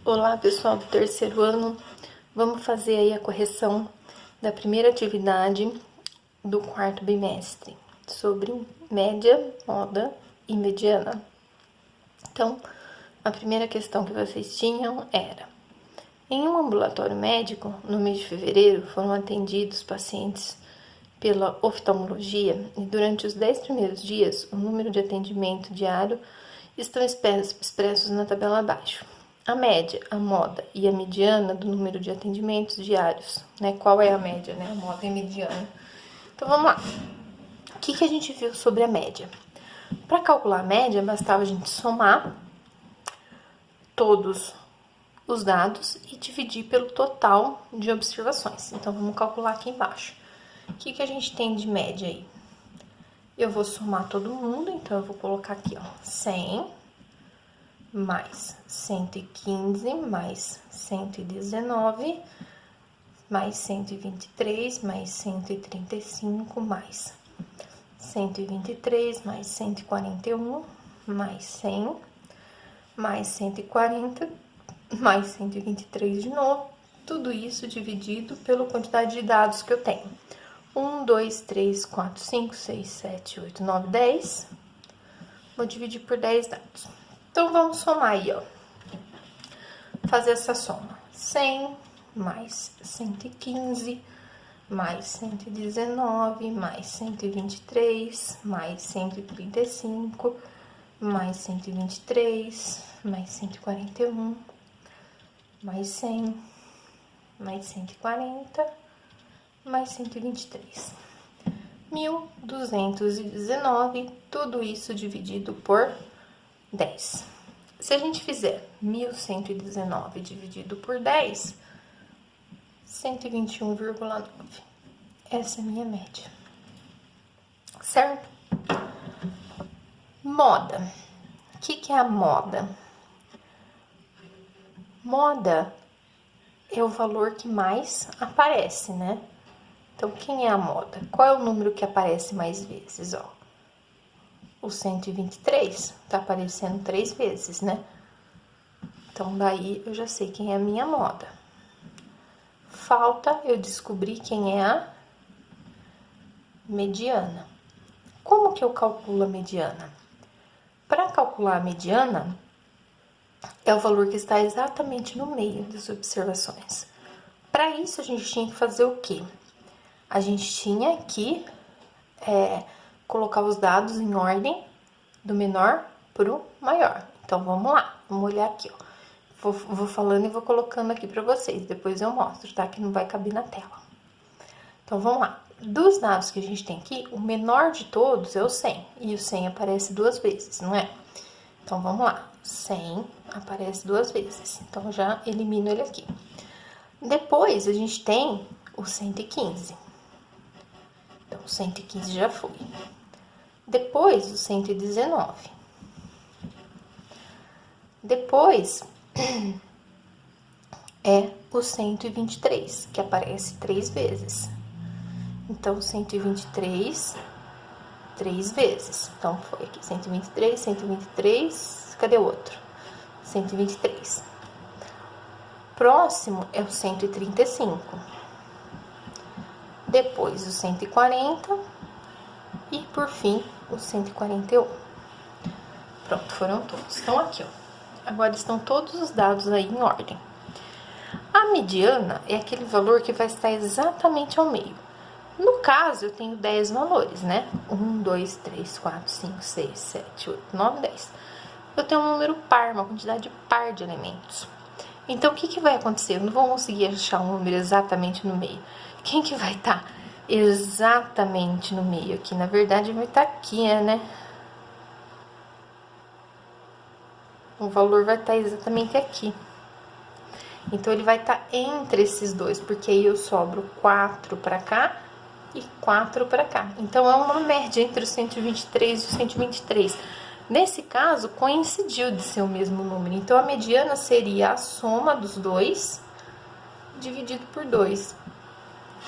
Olá, pessoal do terceiro ano. Vamos fazer aí a correção da primeira atividade do quarto bimestre sobre média, moda e mediana. Então, a primeira questão que vocês tinham era: em um ambulatório médico, no mês de fevereiro, foram atendidos pacientes pela oftalmologia e durante os 10 primeiros dias, o número de atendimento diário estão expressos na tabela abaixo. A média, a moda e a mediana do número de atendimentos diários, né? Qual é a média, né? A moda e a mediana. Então, vamos lá. O que a gente viu sobre a média? Para calcular a média, bastava a gente somar todos os dados e dividir pelo total de observações. Então, vamos calcular aqui embaixo. O que a gente tem de média aí? Eu vou somar todo mundo, então eu vou colocar aqui, ó, 100 mais 115 mais 119 mais 123 mais 135 mais 123 mais 141 mais 100 mais 140 mais 123 de novo. Tudo isso dividido pela quantidade de dados que eu tenho. 1, 2, 3, 4, 5, 6, 7, 8, 9, 10. Vou dividir por 10 dados. Então, vamos somar aí, ó. Fazer essa soma. 100 mais 115 mais 119 mais 123 mais 135 mais 123 mais 141 mais 100 mais 140 mais 123. 1.219, tudo isso dividido por 10. Se a gente fizer 1.119 dividido por 10, 121,9. Essa é a minha média. Certo? Moda. O que é a moda? Moda é o valor que mais aparece, né? Então, quem é a moda? Qual é o número que aparece mais vezes, ó? O 123 tá aparecendo 3 vezes, né? Então, daí eu já sei quem é a minha moda. Falta eu descobrir quem é a mediana. Como que eu calculo a mediana? Para calcular a mediana, é o valor que está exatamente no meio das observações. Para isso, a gente tinha que fazer o quê? A gente tinha que colocar os dados em ordem do menor para o maior. Então, vamos lá. Vamos olhar aqui, ó. Vou falando e vou colocando aqui para vocês. Depois eu mostro, tá? Que não vai caber na tela. Então, vamos lá. Dos dados que a gente tem aqui, o menor de todos é o 100. E o 100 aparece 2 vezes, não é? Então, vamos lá. 100 aparece 2 vezes. Então, já elimino ele aqui. Depois, a gente tem o 115. Então, o 115 já foi. Depois, o 119. Depois, é o 123, que aparece 3 vezes. Então, 123, 3 vezes. Então, foi aqui, 123, 123, cadê o outro? 123. Próximo é o 135. Depois, o 140 e, por fim, o 141. Pronto, foram todos. Então, aqui, ó. Agora estão todos os dados aí em ordem. A mediana é aquele valor que vai estar exatamente ao meio. No caso, eu tenho 10 valores, né? 1, 2, 3, 4, 5, 6, 7, 8, 9, 10. Eu tenho um número par, uma quantidade par de elementos. Então, o que vai acontecer? Eu não vou conseguir achar um número exatamente no meio. Quem que vai estar exatamente no meio aqui? Na verdade, vai estar aqui, né? O valor vai estar exatamente aqui. Então, ele vai estar entre esses dois, porque aí eu sobro 4 para cá e 4 para cá. Então, é uma média entre o 123 e o 123. Nesse caso, coincidiu de ser o mesmo número. Então, a mediana seria a soma dos dois dividido por 2.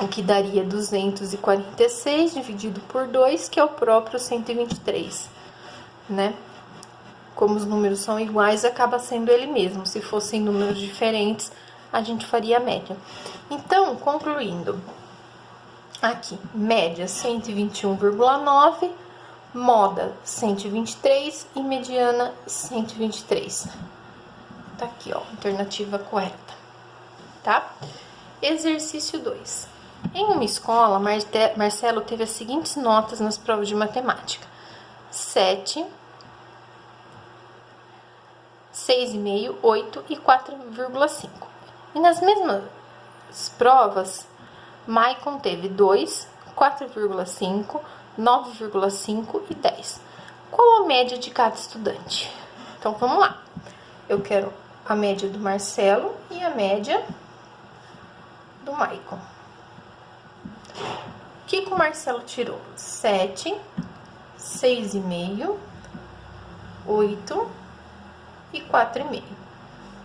O que daria 246 dividido por 2, que é o próprio 123, né? como os números são iguais, acaba sendo ele mesmo. Se fossem números diferentes, a gente faria a média. Então, concluindo, aqui, média 121,9, moda 123 e mediana 123. Tá aqui, ó, alternativa correta, tá? Exercício 2. Em uma escola, Marcelo teve as seguintes notas nas provas de matemática: 7, 6,5, 8 e 4,5. E nas mesmas provas, Maicon teve 2, 4,5, 9,5 e 10. Qual a média de cada estudante? Então, vamos lá. Eu quero a média do Marcelo e a média do Maicon. O que o Marcelo tirou? 7, 6,5, 8 e 4,5.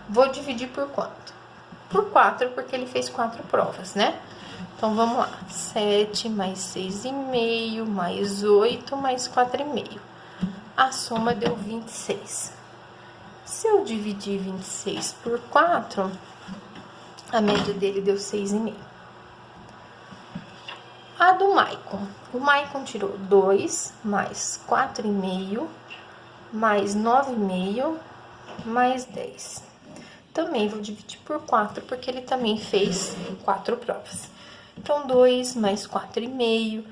Vou dividir por quanto? Por 4, porque ele fez 4 provas, né? Então, vamos lá. 7 mais 6,5, mais 8, mais 4,5. A soma deu 26. Se eu dividir 26 por 4, a média dele deu 6,5. A do Maicon. O Maicon tirou 2, mais 4,5, mais 9,5, mais 10. Também vou dividir por 4, porque ele também fez 4 provas. Então, 2 mais 4,5,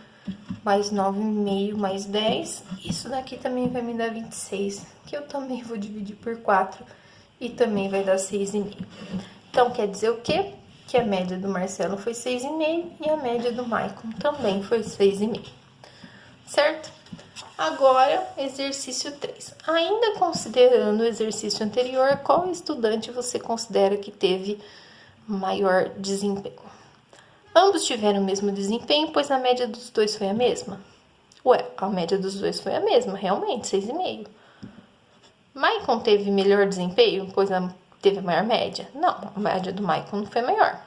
mais 9,5, mais 10. Isso daqui também vai me dar 26, que eu também vou dividir por 4 e também vai dar 6,5. Então, quer dizer o quê? Que a média do Marcelo foi 6,5 e a média do Maicon também foi 6,5. Certo? Agora, exercício 3. Ainda considerando o exercício anterior, qual estudante você considera que teve maior desempenho? Ambos tiveram o mesmo desempenho, pois a média dos dois foi a mesma. Ué, a média dos dois foi a mesma, realmente, 6,5. Maicon teve melhor desempenho, pois teve maior média? Não, a média do Maicon não foi maior.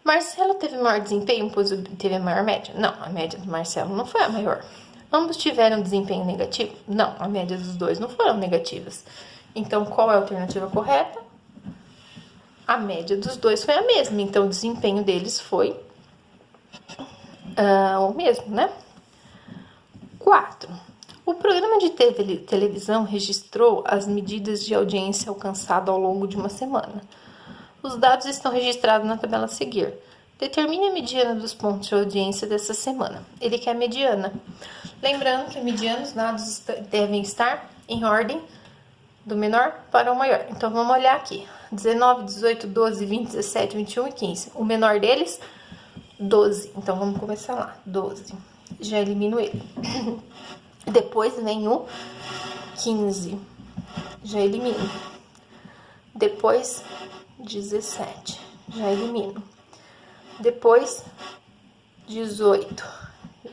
Marcelo teve maior desempenho, pois teve a maior média? Não, a média do Marcelo não foi a maior. Ambos tiveram desempenho negativo? Não, a média dos dois não foram negativas. Então, qual é a alternativa correta? A média dos dois foi a mesma, então o desempenho deles foi o mesmo, né? 4. O programa de televisão registrou as medidas de audiência alcançada ao longo de uma semana. Os dados estão registrados na tabela a seguir. Determine a mediana dos pontos de audiência dessa semana. Ele quer a mediana. Lembrando que a mediana, os dados devem estar em ordem do menor para o maior. Então, vamos olhar aqui. 19, 18, 12, 20, 17, 21 e 15. O menor deles, 12. Então, vamos começar lá. 12. Já elimino ele. Depois vem o 15. Já elimino. Depois, 17. Já elimino. Depois, 18.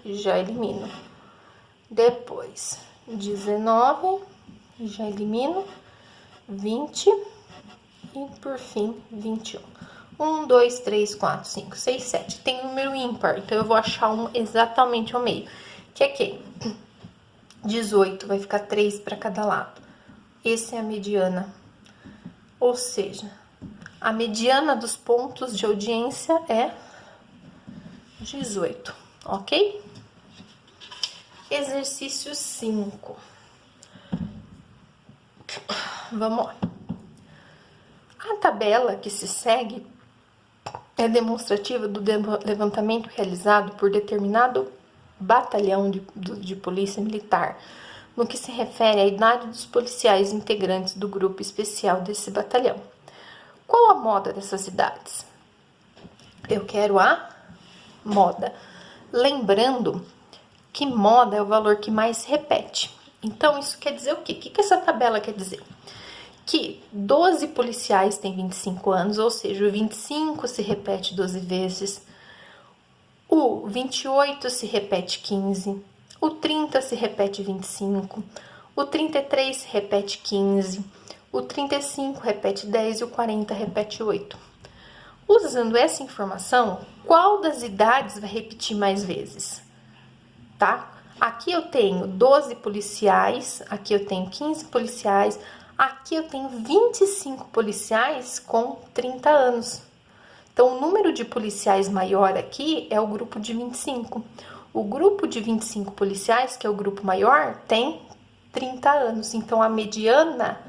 Já elimino. Depois, 19. Já elimino. 20. E por fim, 21. 1, 2, 3, 4, 5, 6, 7. Tem número ímpar, então eu vou achar um exatamente ao meio. Que é quem? 18, vai ficar 3 para cada lado. Essa é a mediana. Ou seja, a mediana dos pontos de audiência é 18, ok? Exercício 5. Vamos lá. A tabela que se segue é demonstrativa do levantamento realizado por determinado batalhão de polícia militar, no que se refere à idade dos policiais integrantes do grupo especial desse batalhão. Qual a moda dessas idades? Eu quero a moda. Lembrando que moda é o valor que mais se repete. Então, isso quer dizer o quê? O que essa tabela quer dizer? Que 12 policiais têm 25 anos, ou seja, o 25 se repete 12 vezes, o 28 se repete 15, o 30 se repete 25, o 33 se repete 15, o 35 repete 10 e o 40 repete 8. Usando essa informação, qual das idades vai repetir mais vezes? Tá? Aqui eu tenho 12 policiais, aqui eu tenho 15 policiais, aqui eu tenho 25 policiais com 30 anos. Então, o número de policiais maior aqui é o grupo de 25. O grupo de 25 policiais, que é o grupo maior, tem 30 anos. Então, a mediana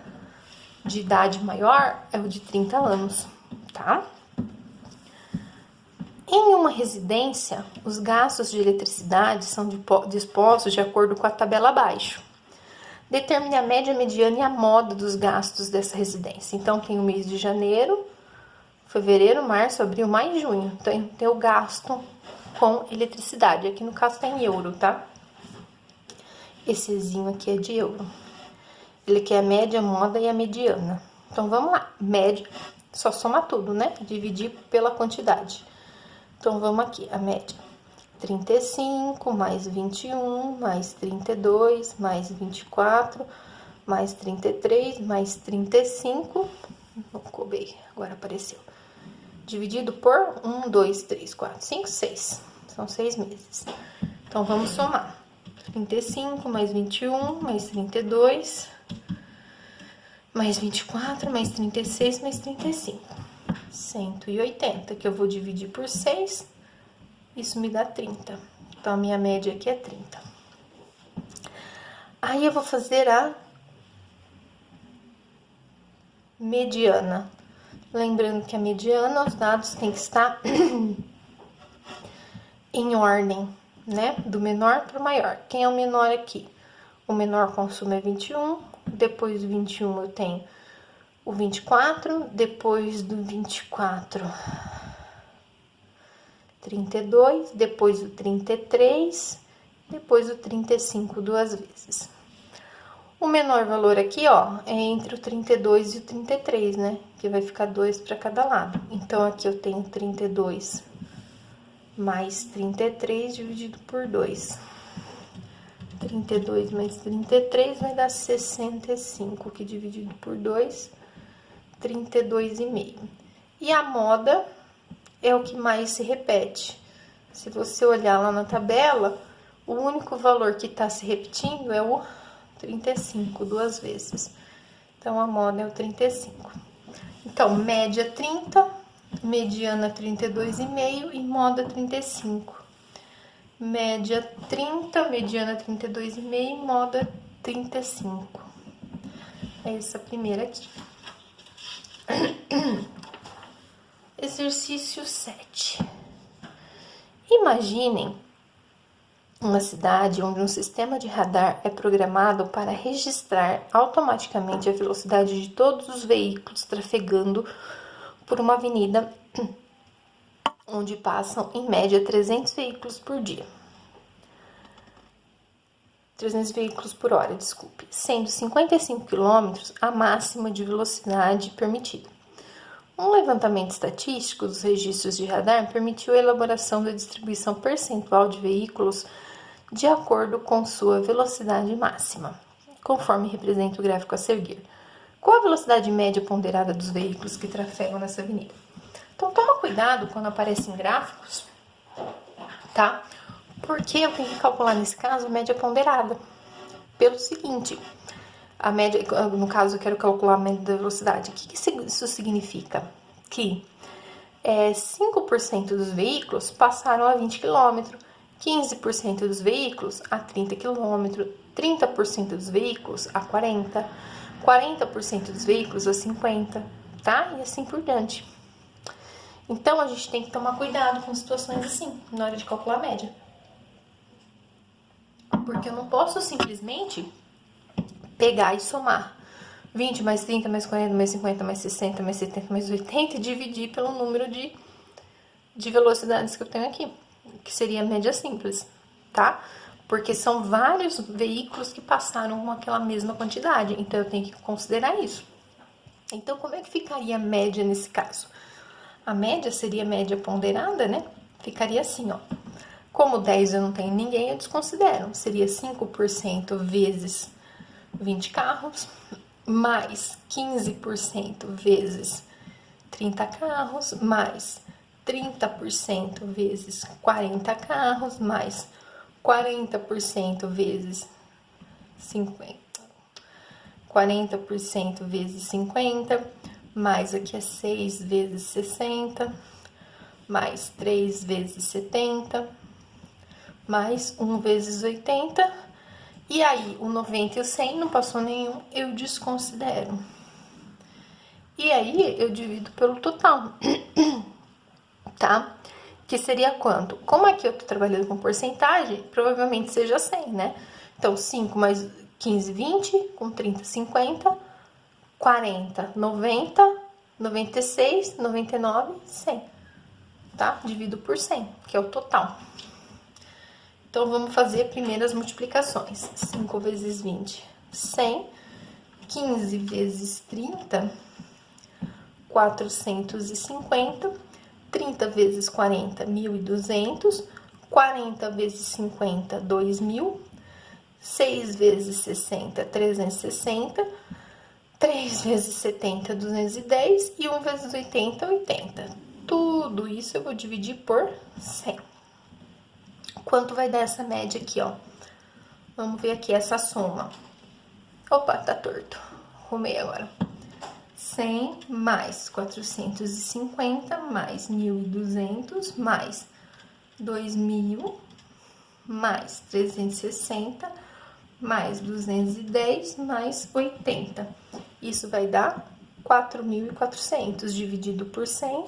de idade maior é o de 30 anos, tá? Em uma residência, os gastos de eletricidade são dispostos de acordo com a tabela abaixo. Determine a média, mediana e a moda dos gastos dessa residência. Então, tem o mês de janeiro, fevereiro, março, abril, maio e junho. Então, tem o gasto com eletricidade. Aqui no caso tá em euro, tá? Essezinho aqui é de euro. Ele quer a média, a moda e a mediana. Então, vamos lá. Média, só soma tudo, né? Dividir pela quantidade. Então, vamos aqui, a média. 35, mais 21, mais 32, mais 24, mais 33, mais 35. Não coubei, agora apareceu. Dividido por 1, 2, 3, 4, 5, 6. São 6 meses. Então, vamos somar. 35, mais 21, mais 32, mais 24, mais 36, mais 35. 180, que eu vou dividir por 6, isso me dá 30. Então, a minha média aqui é 30. Aí, eu vou fazer a mediana. Lembrando que a mediana, os dados têm que estar em ordem, né? Do menor para o maior. Quem é o menor aqui? O menor consumo é 21, depois do 21 eu tenho o 24, depois do 24, 32, depois do 33, depois do 35 duas vezes. O menor valor aqui, ó, é entre o 32 e o 33, né? Que vai ficar 2 para cada lado. Então, aqui eu tenho 32 mais 33 dividido por 2. 32 mais 33 vai dar 65, que dividido por 2, 32,5. E a moda é o que mais se repete. Se você olhar lá na tabela, o único valor que está se repetindo é o 35, duas vezes. Então, a moda é o 35. Então, média 30, mediana 32,5 e moda 35. Média 30, mediana 32,5 e moda 35. É essa primeira aqui. Exercício 7. Imaginem uma cidade onde um sistema de radar é programado para registrar automaticamente a velocidade de todos os veículos trafegando por uma avenida onde passam, em média, 300 veículos por dia. 300 veículos por hora, desculpe. Sendo 55 km a máxima de velocidade permitida. Um levantamento estatístico dos registros de radar permitiu a elaboração da distribuição percentual de veículos de acordo com sua velocidade máxima, conforme representa o gráfico a seguir. Qual a velocidade média ponderada dos veículos que trafegam nessa avenida? Então, toma cuidado quando aparecem gráficos, tá? Porque eu tenho que calcular, nesse caso, a média ponderada. Pelo seguinte, a média, no caso, eu quero calcular a média da velocidade. O que isso significa? Que 5% dos veículos passaram a 20 km, 15% dos veículos a 30 km, 30% dos veículos a 40, 40% dos veículos a 50, tá? E assim por diante. Então, a gente tem que tomar cuidado com situações assim, na hora de calcular a média. Porque eu não posso simplesmente pegar e somar 20 mais 30 mais 40 mais 50 mais 60 mais 70 mais 80 e dividir pelo número de velocidades que eu tenho aqui, que seria a média simples, tá? Porque são vários veículos que passaram com aquela mesma quantidade, então eu tenho que considerar isso. Então, como é que ficaria a média nesse caso? A média seria a média ponderada, né? Ficaria assim, ó. Como 10 eu não tenho ninguém, eu desconsidero. Seria 5% vezes 20 carros, mais 15% vezes 30 carros, mais 30% vezes 40 carros, mais 40% vezes 50. 40% vezes 50, mais aqui é 6 vezes 60, mais 3 vezes 70, mais 1 vezes 80, e aí o 90 e o 100 não passou nenhum, eu desconsidero. E aí eu divido pelo total, tá? Que seria quanto? Como aqui eu tô trabalhando com porcentagem, provavelmente seja 100, né? Então, 5 mais 15, 20, com 30, 50, 40, 90, 96, 99, 100, tá? Divido por 100, que é o total. Então, vamos fazer primeiro as multiplicações. 5 vezes 20, 100. 15 vezes 30, 450. 30 vezes 40, 1.200. 40 vezes 50, 2.000. 6 vezes 60, 360. 3 vezes 70, 210. E 1 vezes 80, 80. Tudo isso eu vou dividir por 100. Quanto vai dar essa média aqui, ó? Vamos ver aqui essa soma. Opa, tá torto. Arrumei agora. 100 mais 450 mais 1.200 mais 2.000 mais 360 mais 210 mais 80. Isso vai dar 4.400 dividido por 100.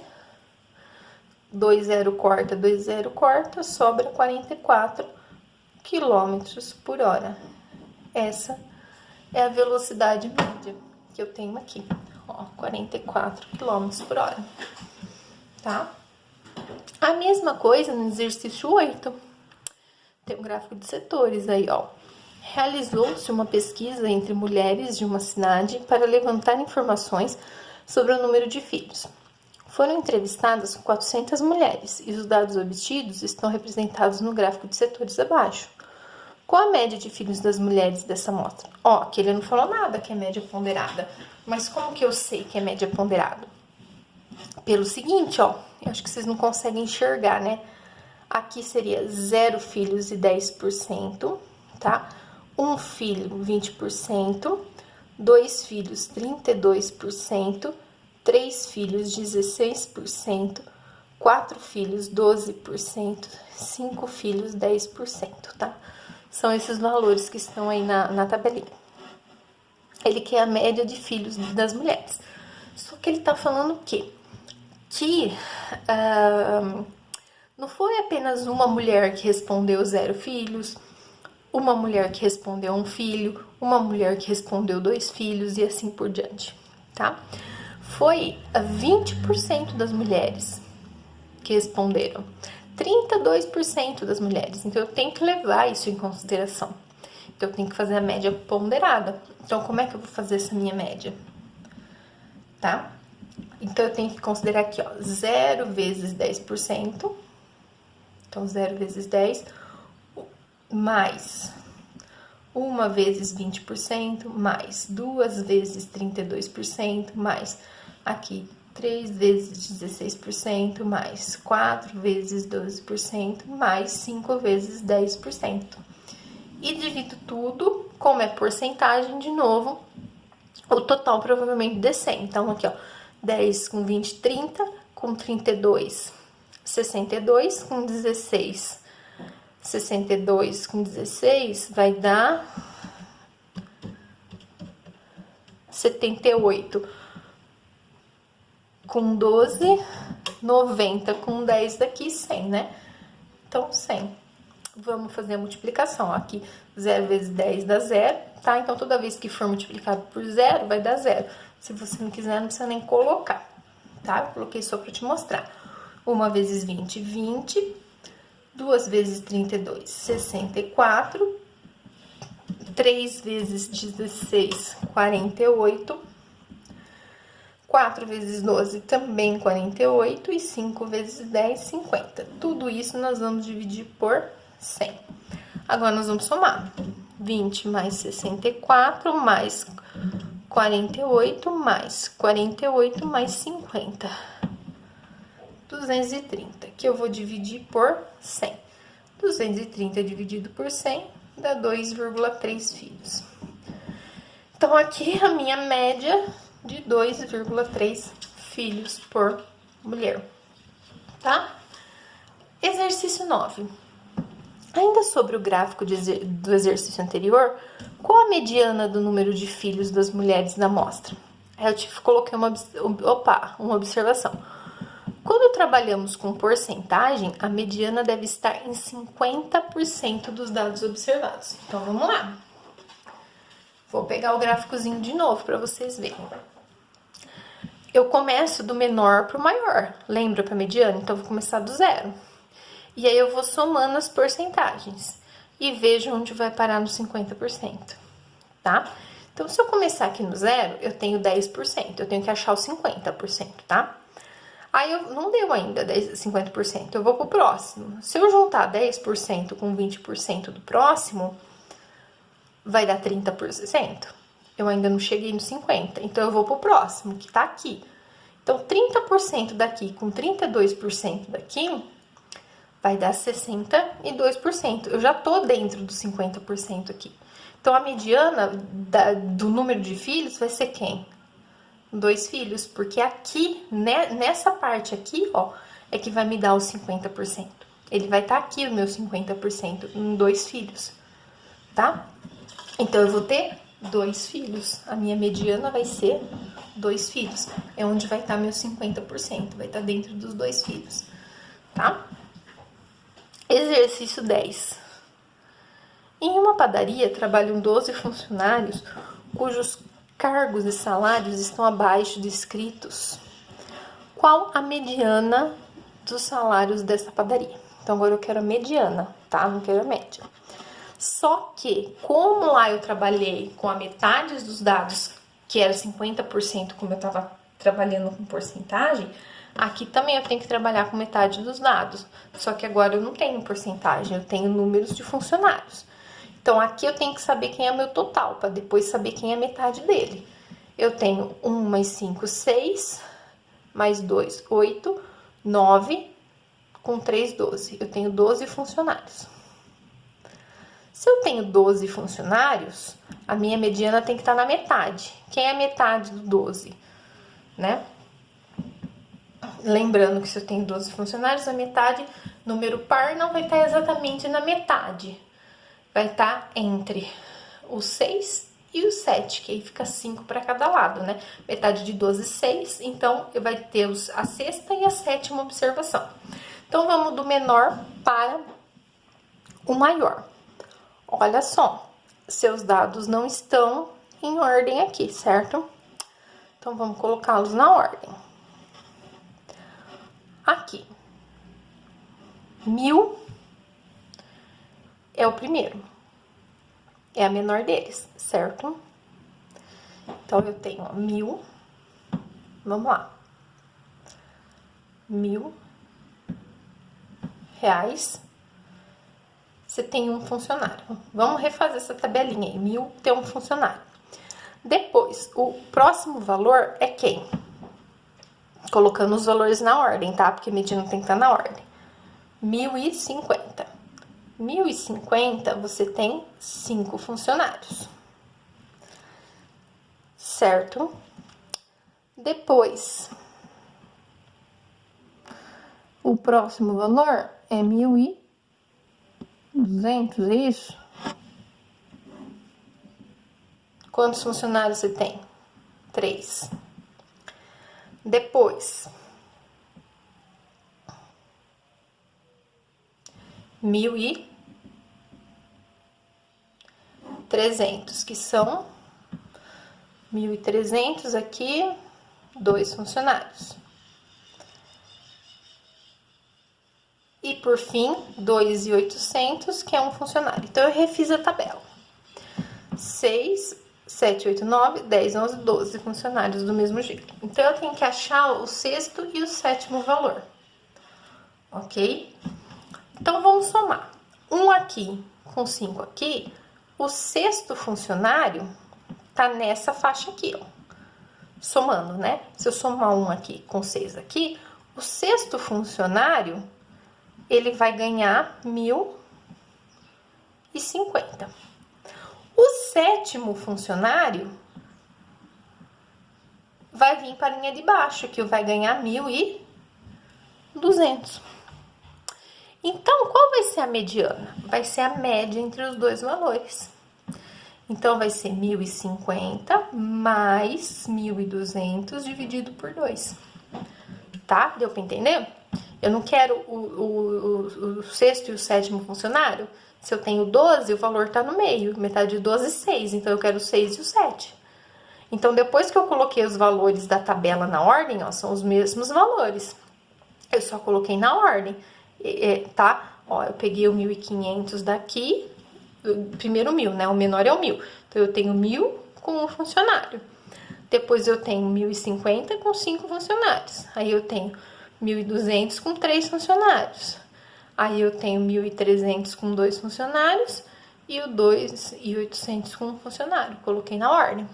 2 zero corta, 2 zero corta, sobra 44 quilômetros por hora. Essa é a velocidade média que eu tenho aqui, ó, 44 quilômetros por hora, tá? A mesma coisa no exercício 8. Tem um gráfico de setores aí, ó. Realizou-se uma pesquisa entre mulheres de uma cidade para levantar informações sobre o número de filhos. Foram entrevistadas 400 mulheres e os dados obtidos estão representados no gráfico de setores abaixo. Qual a média de filhos das mulheres dessa amostra? Ó, aqui ele não falou nada que é média ponderada, mas como que eu sei que é média ponderada? Pelo seguinte, ó, eu acho que vocês não conseguem enxergar, né? Aqui seria 0 filhos e 10%, tá? 1 filho, 20%, 2 filhos, 32%, 3 filhos, 16%, 4 filhos, 12%, 5 filhos, 10%, tá? São esses valores que estão aí na tabelinha. Ele quer a média de filhos das mulheres. Só que ele tá falando o quê? Que não foi apenas uma mulher que respondeu 0 filhos, uma mulher que respondeu 1 filho, uma mulher que respondeu 2 filhos e assim por diante, tá? Foi 20% das mulheres que responderam, 32% das mulheres. Então, eu tenho que levar isso em consideração. Então, eu tenho que fazer a média ponderada. Então, como é que eu vou fazer essa minha média? Tá? Então, eu tenho que considerar aqui, ó, 0 vezes 10%. Então, 0 vezes 10, mais 1 vezes 20%, mais 2 vezes 32%, mais aqui 3 vezes 16%, mais 4 vezes 12%, mais 5 vezes 10%. E divido tudo, como é porcentagem, de novo, o total provavelmente dê 100. Então, aqui, ó, 10 com 20, 30, com 32, 62, com 16, 62 com 16 vai dar 78, com 12, 90, com 10 daqui, 100, né? Então, 100. Vamos fazer a multiplicação. Aqui, 0 vezes 10 dá 0, tá? Então, toda vez que for multiplicado por 0, vai dar 0. Se você não quiser, não precisa nem colocar, tá? Eu coloquei só para te mostrar. 1 vezes 20, 20. 2 vezes 32, 64. 3 vezes 16, 48. 4 vezes 12, também 48. E 5 vezes 10, 50. Tudo isso nós vamos dividir por 100. Agora, nós vamos somar. 20 mais 64, mais 48, mais 48, mais 50. 230, que eu vou dividir por 100. 230 dividido por 100 dá 2,3 filhos. Então, aqui a minha média de 2,3 filhos por mulher, tá? Exercício 9. Ainda sobre o gráfico do exercício anterior, qual a mediana do número de filhos das mulheres na amostra? Eu coloquei uma observação. Quando trabalhamos com porcentagem, a mediana deve estar em 50% dos dados observados. Então, vamos lá. Vou pegar o gráficozinho de novo para vocês verem. Eu começo do menor para o maior. Lembra para a mediana? Então, eu vou começar do zero. E aí, eu vou somando as porcentagens. E vejo onde vai parar no 50%. Tá? Então, se eu começar aqui no zero, eu tenho 10%. Eu tenho que achar o 50%, tá? Aí, não deu ainda 50%. Eu vou pro próximo. Se eu juntar 10% com 20% do próximo, vai dar 30%. Eu ainda não cheguei no 50%. Então, eu vou pro próximo, que tá aqui. Então, 30% daqui com 32% daqui, vai dar 62%. Eu já tô dentro dos 50% aqui. Então, a mediana do número de filhos vai ser quem? 2 filhos, porque aqui, nessa parte aqui, ó, é que vai me dar os 50%. Ele vai estar aqui, o meu 50%, em 2 filhos, tá? Então, eu vou ter 2 filhos. A minha mediana vai ser 2 filhos. É onde vai estar meu 50%, vai estar dentro dos 2 filhos, tá? Exercício 10. Em uma padaria, trabalham 12 funcionários, cujos cargos e salários estão abaixo descritos. Qual a mediana dos salários dessa padaria? Então, agora eu quero a mediana, tá? Não quero a média. Só que, como lá eu trabalhei com a metade dos dados, que era 50%, como eu estava trabalhando com porcentagem, aqui também eu tenho que trabalhar com metade dos dados. Só que agora eu não tenho porcentagem, eu tenho números de funcionários. Então, aqui eu tenho que saber quem é o meu total, para depois saber quem é a metade dele. Eu tenho 1 mais 5, 6, mais 2, 8, 9, com 3, 12. Eu tenho 12 funcionários. Se eu tenho 12 funcionários, a minha mediana tem que estar na metade. Quem é a metade do 12, né? Lembrando que se eu tenho 12 funcionários, a metade, número par, não vai estar exatamente na metade. Vai estar entre o 6 e o 7, que aí fica 5 para cada lado, né? Metade de 12, 6, então vai ter a sexta e a sétima observação. Então, vamos do menor para o maior. Olha só, seus dados não estão em ordem aqui, certo? Então, vamos colocá-los na ordem. Aqui, 1000 é o primeiro, é a menor deles, certo? Então, eu tenho 1000, vamos lá, 1000 reais, você tem um funcionário. Vamos refazer essa tabelinha aí, 1000 tem um funcionário. Depois, o próximo valor é quem? Colocando os valores na ordem, tá? Porque medindo tem que estar na ordem. 1050. 1050, você tem 5 funcionários. Certo? Depois, o próximo valor é 1200, é isso? Quantos funcionários você tem? 3. Depois, 1.300, que são 1.300 aqui, 2 funcionários. E por fim, 2.800, que é um funcionário. Então, eu refiz a tabela. 6, 7, 8, 9, 10, 11, 12 funcionários do mesmo jeito. Então, eu tenho que achar o sexto e o sétimo valor. Ok? Então, vamos somar. 1 aqui com 5 aqui. O sexto funcionário tá nessa faixa aqui, ó. Somando, né? Se eu somar 1 aqui com 6 aqui, o sexto funcionário, ele vai ganhar 1.000 1.050. O sétimo funcionário vai vir para a linha de baixo, que vai ganhar 1.200. Então, qual vai ser a mediana? Vai ser a média entre os dois valores. Então, vai ser 1.050 mais 1.200 dividido por 2. Tá? Deu para entender? Eu não quero o sexto e o sétimo funcionário. Se eu tenho 12, o valor tá no meio. Metade de 12 é 6. Então, eu quero o 6 e o 7. Então, depois que eu coloquei os valores da tabela na ordem, ó, são os mesmos valores. Eu só coloquei na ordem, tá? Ó, eu peguei o 1.500 daqui, primeiro 1.000, né? O menor é o 1.000. Então, eu tenho 1.000 com um funcionário. Depois, eu tenho 1.050 com 5 funcionários. Aí, eu tenho 1.200 com 3 funcionários. Aí, eu tenho 1.300 com 2 funcionários e o 2.800 com um funcionário. Coloquei na ordem.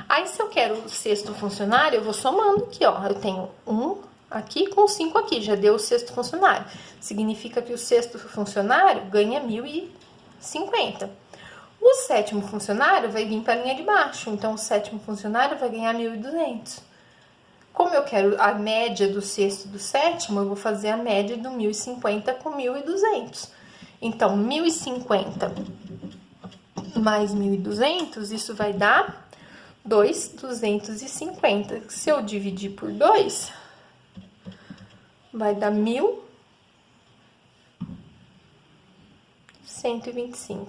Aí, se eu quero o sexto funcionário, eu vou somando aqui, ó. Eu tenho 1 aqui com 5 aqui, já deu o sexto funcionário. Significa que o sexto funcionário ganha 1.050. O sétimo funcionário vai vir para a linha de baixo, então o sétimo funcionário vai ganhar 1.200. Como eu quero a média do sexto e do sétimo, eu vou fazer a média do 1.050 com 1.200. Então, 1.050 mais 1.200, isso vai dar 2.250. Se eu dividir por 2, vai dar 1.125.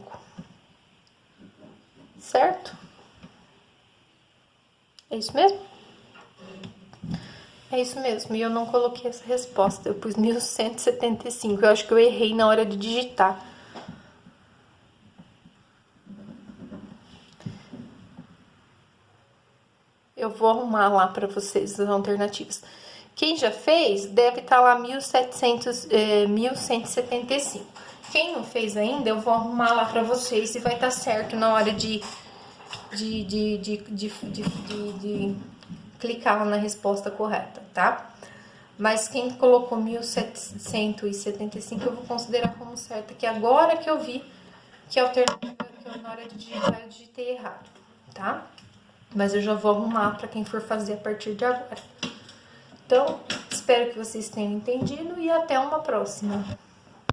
Certo? É isso mesmo? É isso mesmo. E eu não coloquei essa resposta. Eu pus 1.175. Eu acho que eu errei na hora de digitar. Eu vou arrumar lá para vocês as alternativas. Quem já fez, deve estar lá 1.175. Quem não fez ainda, eu vou arrumar lá para vocês e vai estar certo na hora de clicar lá na resposta correta, tá? Mas quem colocou 1.775, eu vou considerar como certa, que agora que eu vi que a alternativa que eu, na hora de digitar, eu digitei errado, tá? Mas eu já vou arrumar para quem for fazer a partir de agora. Então, espero que vocês tenham entendido e até uma próxima.